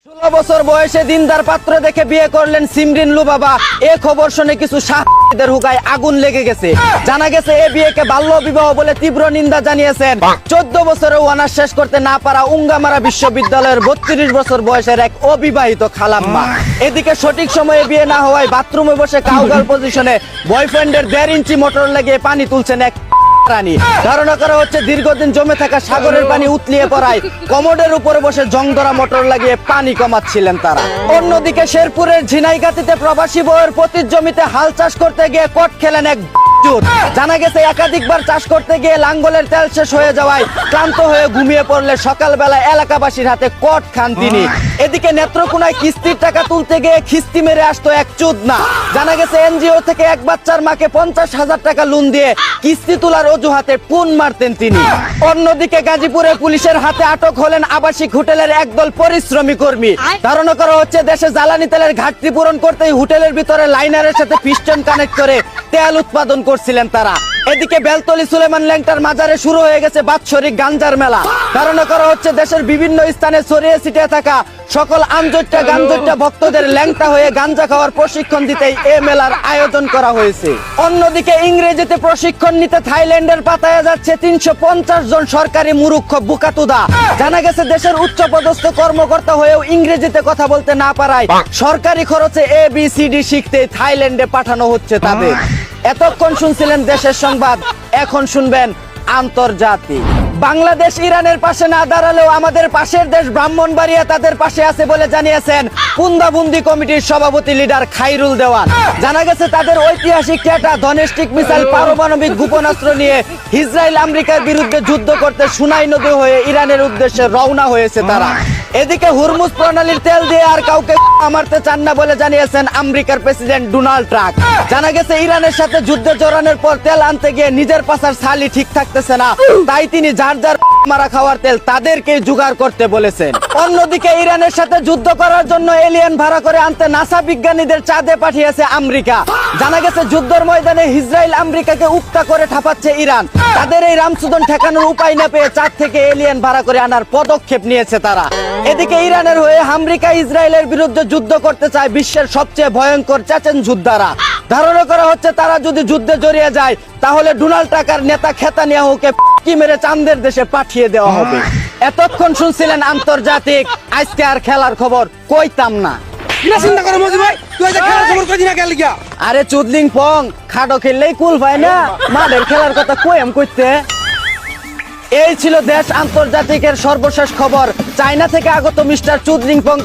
16 বছর বয়সে দিনদার পাত্র দেখে বিয়ে করলেন সিমরিন লুবাবা। এ খবর শুনে কিছু শাহদের হুকায় আগুন লেগে গেছে। জানা গেছে এ বিয়েকে বাল্য বিবাহ বলে তীব্র নিন্দা জানিয়েছেন 14 বছরে অনার্স শেষ করতে না পারা উঙ্গামারা বিশ্ববিদ্যালয়ের 32 বছর বয়সের এক অবিবাহিত খালাম্মা। এদিকে সঠিক সময়ে বিয়ে না হওয়ায় বাথরুমে বসে কাউগাল পজিশনে বয়ফ্রেন্ডের 1.5 ইঞ্চি মোটর লাগিয়ে পানি তুলছেন এক রানী। ধারণা করা হচ্ছে দীর্ঘদিন জমে থাকা সাগরের পানি উতলিয়ে পড়ায় কমোডের উপরে বসে জংধরা মোটর লাগিয়ে পানি কমাচ্ছিলেন তারা। অন্যদিকে শেরপুরের ঝিনাইগাতিতে প্রবাসী বউয়ের পতির জমিতে হাল চাষ করতে গিয়ে কট খেলেন এক। জানা গেছে একাধিকবার চাষ করতে গিয়ে লাঙ্গলের তেল শেষ হয়ে যাওয়ায় ক্লান্ত হয়ে ঘুমিয়ে পড়লে সকালবেলা এলাকাবাসীর হাতে কট খান তিনি। এদিকে নেত্রকোনায় কিস্তির টাকা তুলতে গিয়ে খিস্তি মেরে আসতো এক চোদনা। জানা গেছে এনজিও থেকে এক বাচ্চার মাকে 50,000 টাকা লোন দিয়ে কিস্তি তোলার অজুহাতে পুন মারতেন তিনি। অন্যদিকে গাজীপুরে পুলিশের হাতে আটক হলেন আবাসিক হোটেলের একদল পরিশ্রমী কর্মী। ধারণা করা হচ্ছে দেশে জ্বালানি তেলের ঘাটতি পূরণ করতেই হোটেলের ভিতরে লাইনারের সাথে পিস্টন কানেক্ট করে তেল উৎপাদন করছিলেন তারা। এদিকে বেলতলি সুলেমান ল্যাংটার মাজারে শুরু হয়ে গেছে বাৎসরিক গাঞ্জার মেলা। ধারণা করা হচ্ছে দেশের বিভিন্ন স্থানে ছড়িয়ে ছিটিয়ে থাকা সকল আমজট্টা গাঞ্জট্টা ভক্তদের ল্যাংটা হয়ে গাঞ্জা খাওয়ার প্রশিক্ষণ দিতেই এ মেলার আয়োজন করা হয়েছে। অন্যদিকে ইংরেজিতে প্রশিক্ষণ নিতে থাইল্যান্ডের পাতায় যাচ্ছে 350 জন সরকারি মুরুক্ষ বুকাতুদা। জানা গেছে দেশের উচ্চপদস্থ কর্মকর্তা হয়েও ইংরেজিতে কথা বলতে না পারায় সরকারি খরচে ABCD শিখতে থাইল্যান্ডে পাঠানো হচ্ছে তাদের। এতক্ষণ শুনছিলেন দেশের সংবাদ, এখন শুনবেন আন্তর্জাতিক। বাংলাদেশ ইরানের পাশে না দাঁড়ালেও আমাদের পাশের দেশ ব্রাহ্মণবাড়িয়া তাদের পাশে আছে বলে জানিয়েছেন পুন্দাবুন্দি কমিটির সভাপতি লিডার খাইরুল দেওয়ান। জানা গেছে তাদের ঐতিহাসিক টেটা ধনেস্টিক মিসাইল পারমাণবিক গোপনাস্ত্র নিয়ে ইসরায়েল আমেরিকার বিরুদ্ধে যুদ্ধ করতে সুনাই নদী হয়ে ইরানের উদ্দেশ্যে রওনা হয়েছে তারা। এদিকে হুরমুজ প্রণালীর তেল দিয়ে আর কাউকে মারতে চান না বলে জানিয়েছেন আমেরিকার প্রেসিডেন্ট ডোনাল্ড ট্রাম্প। জানা গেছে ইরানের সাথে যুদ্ধে জড়ানোর পর তেল আনতে গিয়ে নিজের পাশার ছালি ঠিক থাকতেছে না, তাই তিনি যার যার মারা খাওয়ার তেল তাদেরকে জোগাড় করতে বলেছেন। অন্যদিকে ইরানের সাথে যুদ্ধ করার জন্য এলিয়েন ভাড়া করে আনতে নাসা বিজ্ঞানীদের চাঁদে পাঠিয়েছে আমেরিকা। জানা গেছে যুদ্ধের ময়দানে ইসরায়েল আমেরিকাকে উপটা করে ঠাপাচ্ছে ইরান। তাদের এই রামসুদন ঠেকানোর উপায় না পেয়ে চাঁদ থেকে এলিয়েন ভাড়া করে আনার পদক্ষেপ নিয়েছে তারা। এদিকে ইরানের হয়ে আমেরিকা ইসরায়েলের বিরুদ্ধে যুদ্ধ করতে চায় বিশ্বের সবচেয়ে ভয়ঙ্কর চেচেন যোদ্ধারা। ধারণা করা হচ্ছে তারা যদি যুদ্ধে জড়িয়ে যায় তাহলে ডোনাল্ড ট্রাম্পের নেতা নেতানিয়াহুকে কি মেরে চাঁদের দেশে পাঠিয়ে দেওয়া হবে। এতক্ষণ শুনছিলেন আন্তর্জাতিক। আজকে আর খেলার খবর কইতাম না। আরে চুদলিং পং খাটো খেললেই কুল ভাই না, মাঠের খেলার কথা কইম কইতে। এই ছিল দেশ আন্তর্জাতিকের সর্বশেষ খবর। চায়না থেকে আগত মিস্টার চুদলিং পংকে